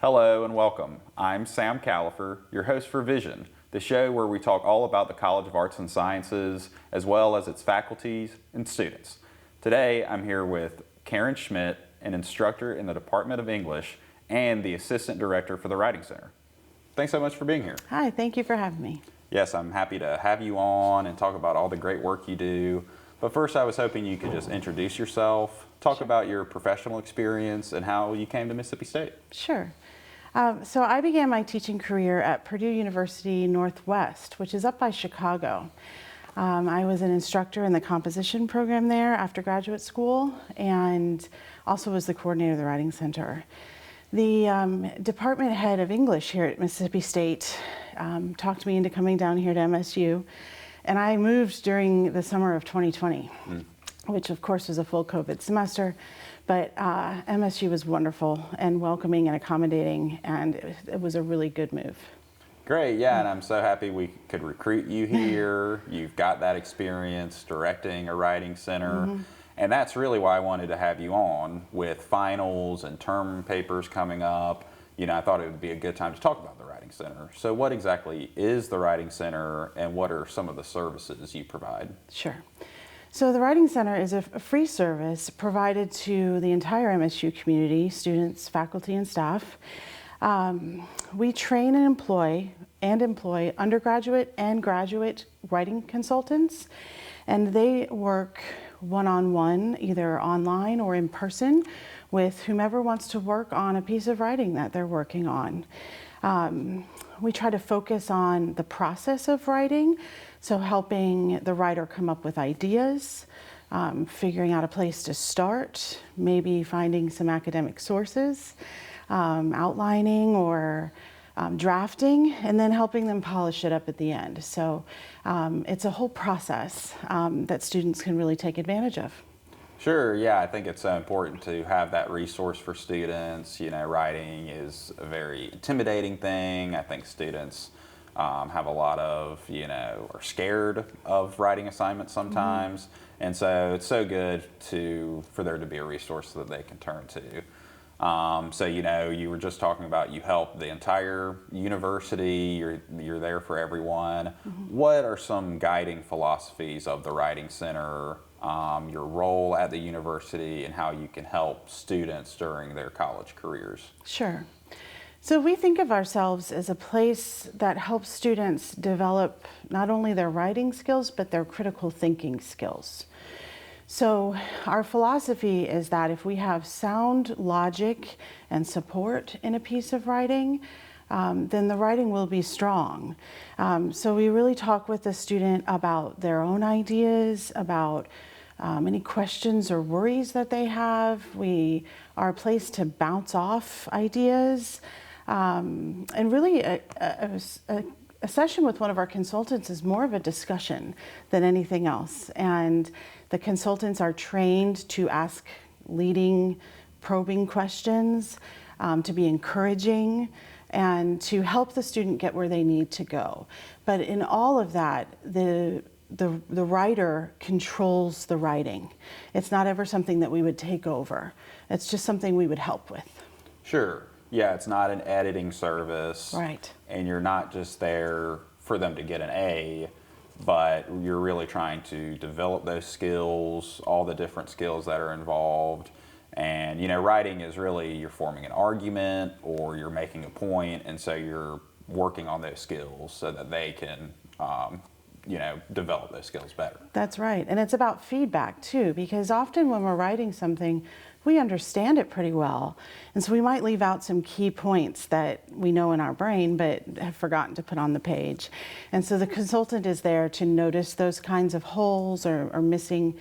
Hello and welcome. I'm Sam Califer, your host for Vision, the show where we talk all about the College of Arts and Sciences as well as its faculties and students. Today I'm here with Karen Schmidt, an instructor in the Department of English and the Assistant Director for the Writing Center. Thanks so much for being here. Hi, thank you for having me. Yes, I'm happy to have you on and talk about all the great work you do. But first I was hoping you could just introduce yourself, talk about your professional experience and how you came to Mississippi State. Sure. So I began my teaching career at Purdue University Northwest, which is up by Chicago. I was an instructor in the composition program there after graduate school and also was the coordinator of the Writing Center. The department head of English here at Mississippi State talked me into coming down here to MSU, and I moved during the summer of 2020, which of course was a full COVID semester. But MSU was wonderful and welcoming and accommodating, and it was a really good move. Great, yeah, and I'm so happy we could recruit you here. You've got that experience directing a writing center, and that's really why I wanted to have you on with finals and term papers coming up. You know, I thought it would be a good time to talk about the Writing Center. So what exactly is the Writing Center, and what are some of the services you provide? Sure. So the Writing Center is a free service provided to the entire MSU community, students, faculty, and staff. We train and employ undergraduate and graduate writing consultants, and they work one-on-one, either online or in person, with whomever wants to work on a piece of writing that they're working on. We try to focus on the process of writing, so helping the writer come up with ideas, figuring out a place to start, maybe finding some academic sources, outlining or drafting, and then helping them polish it up at the end. So it's a whole process that students can really take advantage of. Sure, yeah, I think it's so important to have that resource for students. You know, writing is a very intimidating thing. I think students have a lot of, are scared of writing assignments sometimes. And so it's so good for there to be a resource that they can turn to. So, you were just talking about you help the entire university, you're there for everyone. What are some guiding philosophies of the Writing Center, your role at the university, and how you can help students during their college careers? Sure. So we think of ourselves as a place that helps students develop not only their writing skills, but their critical thinking skills. So our philosophy is that if we have sound logic and support in a piece of writing, then the writing will be strong. So we really talk with the student about their own ideas, about any questions or worries that they have. We are a place to bounce off ideas. And really a session with one of our consultants is more of a discussion than anything else. And the consultants are trained to ask leading, probing questions, to be encouraging, and to help the student get where they need to go. But in all of that, the writer controls the writing. It's not ever something that we would take over. It's just something we would help with. Sure. Yeah, it's not an editing service. Right. And you're not just there for them to get an A, but you're really trying to develop those skills, all the different skills that are involved. And, writing is really, you're forming an argument or you're making a point, and so you're working on those skills so that they can, develop those skills better. That's right. And it's about feedback too, because often when we're writing something, we understand it pretty well. And so we might leave out some key points that we know in our brain, but have forgotten to put on the page. And so the consultant is there to notice those kinds of holes or missing,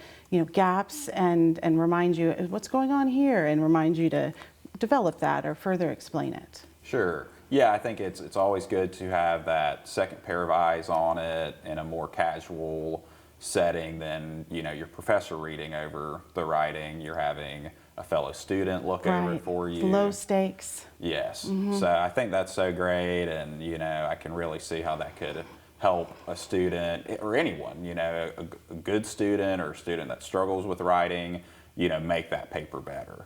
gaps and remind you what's going on here and remind you to develop that or further explain it. Sure. Yeah, I think it's always good to have that second pair of eyes on it in a more casual setting than, your professor reading over the writing. You're having a fellow student look over it for you. Low stakes. Yes. So I think that's so great, and I can really see how that could help a student or anyone, a good student or a student that struggles with writing. make that paper better.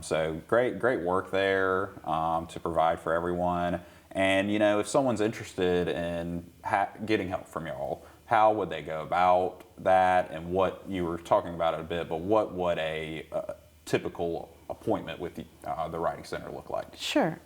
So great work there to provide for everyone. And, if someone's interested in getting help from y'all, how would they go about that? And what you were talking about it a bit, but what would a typical appointment with the Writing Center look like? Sure.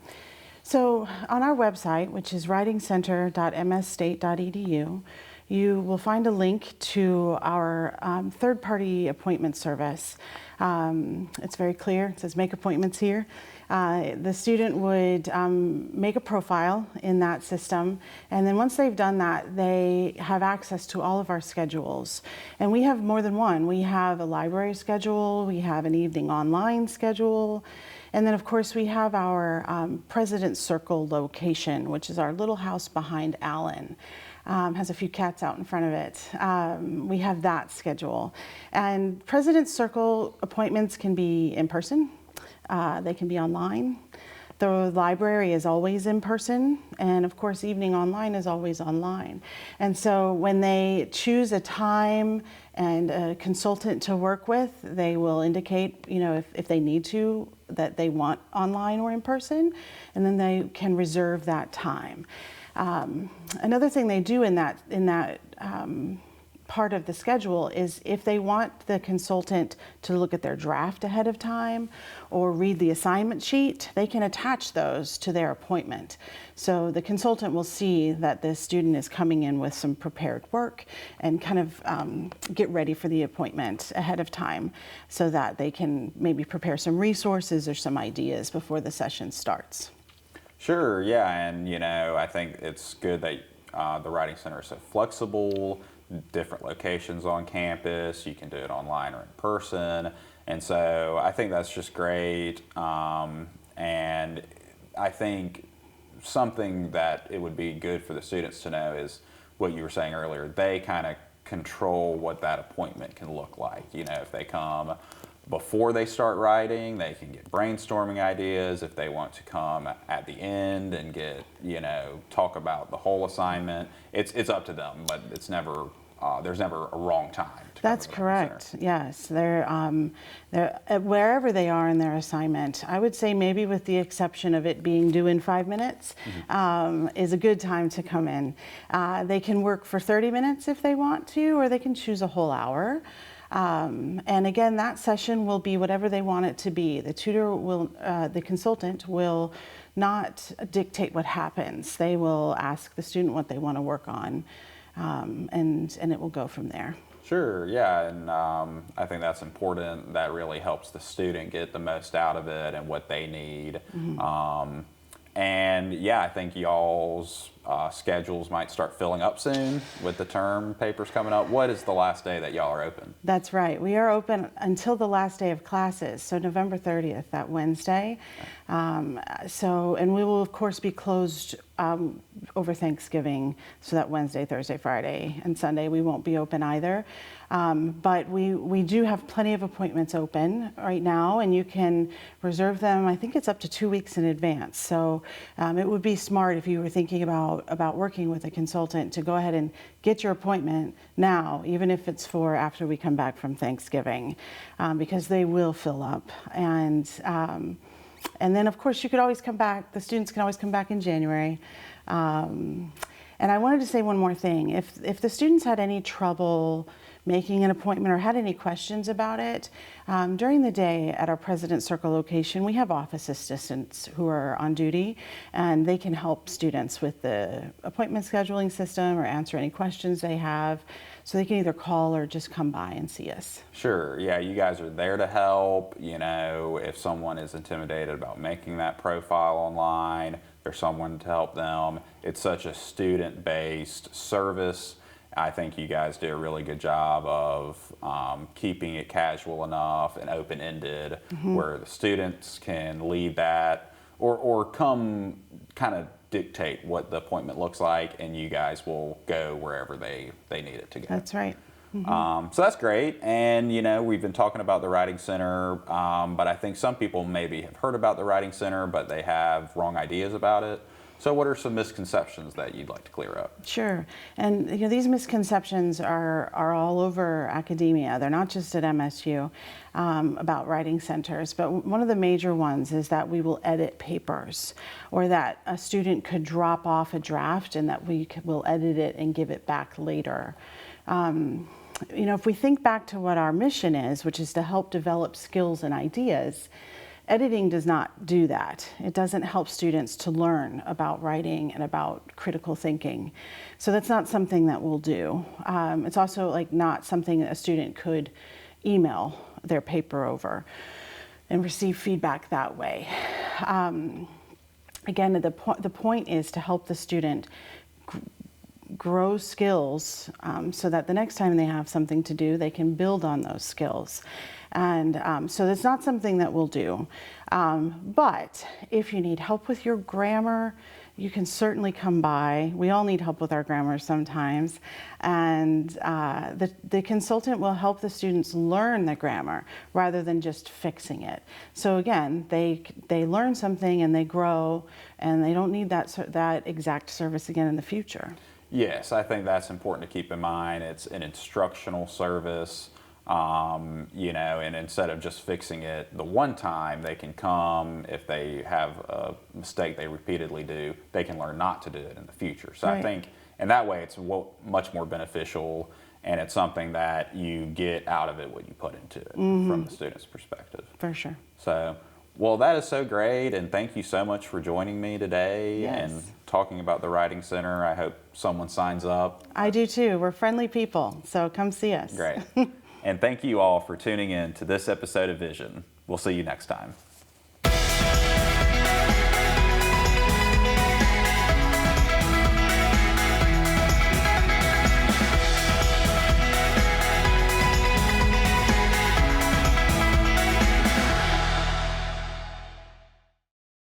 So on our website, which is writingcenter.msstate.edu, you will find a link to our third-party appointment service. It's very clear. It says make appointments here. The student would make a profile in that system, and then once they've done that, they have access to all of our schedules. And we have more than one. We have a library schedule, we have an evening online schedule, and then of course we have our President's Circle location, which is our little house behind Allen. Has a few cats out in front of it. We have that schedule. And President's Circle appointments can be in person. They can be online. The library is always in person, and of course evening online is always online. And so when they choose a time and a consultant to work with, they will indicate, if they need to, that they want online or in person, and then they can reserve that time. Another thing they do in that part of the schedule is if they want the consultant to look at their draft ahead of time or read the assignment sheet, they can attach those to their appointment. So the consultant will see that the student is coming in with some prepared work and kind of get ready for the appointment ahead of time so that they can maybe prepare some resources or some ideas before the session starts. Sure, yeah, and I think it's good that the Writing Center is so flexible, different locations on campus, you can do it online or in person, and so I think that's just great. And I think something that it would be good for the students to know is what you were saying earlier, they kind of control what that appointment can look like. If they come before they start writing, they can get brainstorming ideas. If they want to come at the end and get, talk about the whole assignment, it's up to them, but it's never, there's never a wrong time to come That's to the correct. center. Yes, they're wherever they are in their assignment. I would say maybe with the exception of it being due in 5 minutes, is a good time to come in. They can work for 30 minutes if they want to, or they can choose a whole hour. And again, that session will be whatever they want it to be. The tutor will, the consultant will not dictate what happens. They will ask the student what they want to work on, and it will go from there. Sure, yeah, and I think that's important. That really helps the student get the most out of it and what they need. And yeah, I think y'all's schedules might start filling up soon with the term papers coming up. What is the last day that y'all are open? That's right. We are open until the last day of classes, so November 30th, that Wednesday. And we will, of course, be closed over Thanksgiving, so that Wednesday, Thursday, Friday, and Sunday we won't be open either. But we do have plenty of appointments open right now, and you can reserve them, I think it's up to 2 weeks in advance. So it would be smart if you were thinking about working with a consultant to go ahead and get your appointment now, even if it's for after we come back from Thanksgiving, because they will fill up. And then, of course, you could always come back. The students can always come back in January. And I wanted to say one more thing. If the students had any trouble making an appointment or had any questions about it, during the day at our President's Circle location, we have office assistants who are on duty, and they can help students with the appointment scheduling system or answer any questions they have. So they can either call or just come by and see us. Sure, yeah, you guys are there to help. If someone is intimidated about making that profile online, there's someone to help them. It's such a student-based service. I think you guys do a really good job of keeping it casual enough and open-ended where the students can lead that or come kind of dictate what the appointment looks like, and you guys will go wherever they need it to go. That's right. So that's great. And, we've been talking about the Writing Center, but I think some people maybe have heard about the Writing Center, but they have wrong ideas about it. So what are some misconceptions that you'd like to clear up? Sure. And these misconceptions are all over academia. They're not just at MSU about writing centers, but one of the major ones is that we will edit papers, or that a student could drop off a draft and that will edit it and give it back later. If we think back to what our mission is, which is to help develop skills and ideas, editing does not do that. It doesn't help students to learn about writing and about critical thinking. So that's not something that we'll do. It's also not something that a student could email their paper over and receive feedback that way. Again, the point is to help the student grow skills so that the next time they have something to do, they can build on those skills. And so that's not something that we'll do. But if you need help with your grammar, you can certainly come by. We all need help with our grammar sometimes. And the consultant will help the students learn the grammar rather than just fixing it. So again, they learn something and they grow, and they don't need that exact service again in the future. Yes, I think that's important to keep in mind. It's an instructional service, and instead of just fixing it the one time, they can come. If they have a mistake they repeatedly do, they can learn not to do it in the future. So right. I think in that way, it's much more beneficial, and it's something that you get out of it what you put into it from the student's perspective. For sure. So, well, that is so great, and thank you so much for joining me today and talking about the Writing Center. I hope someone signs up. I do too. We're friendly people, so come see us. Great. And thank you all for tuning in to this episode of Vision. We'll see you next time.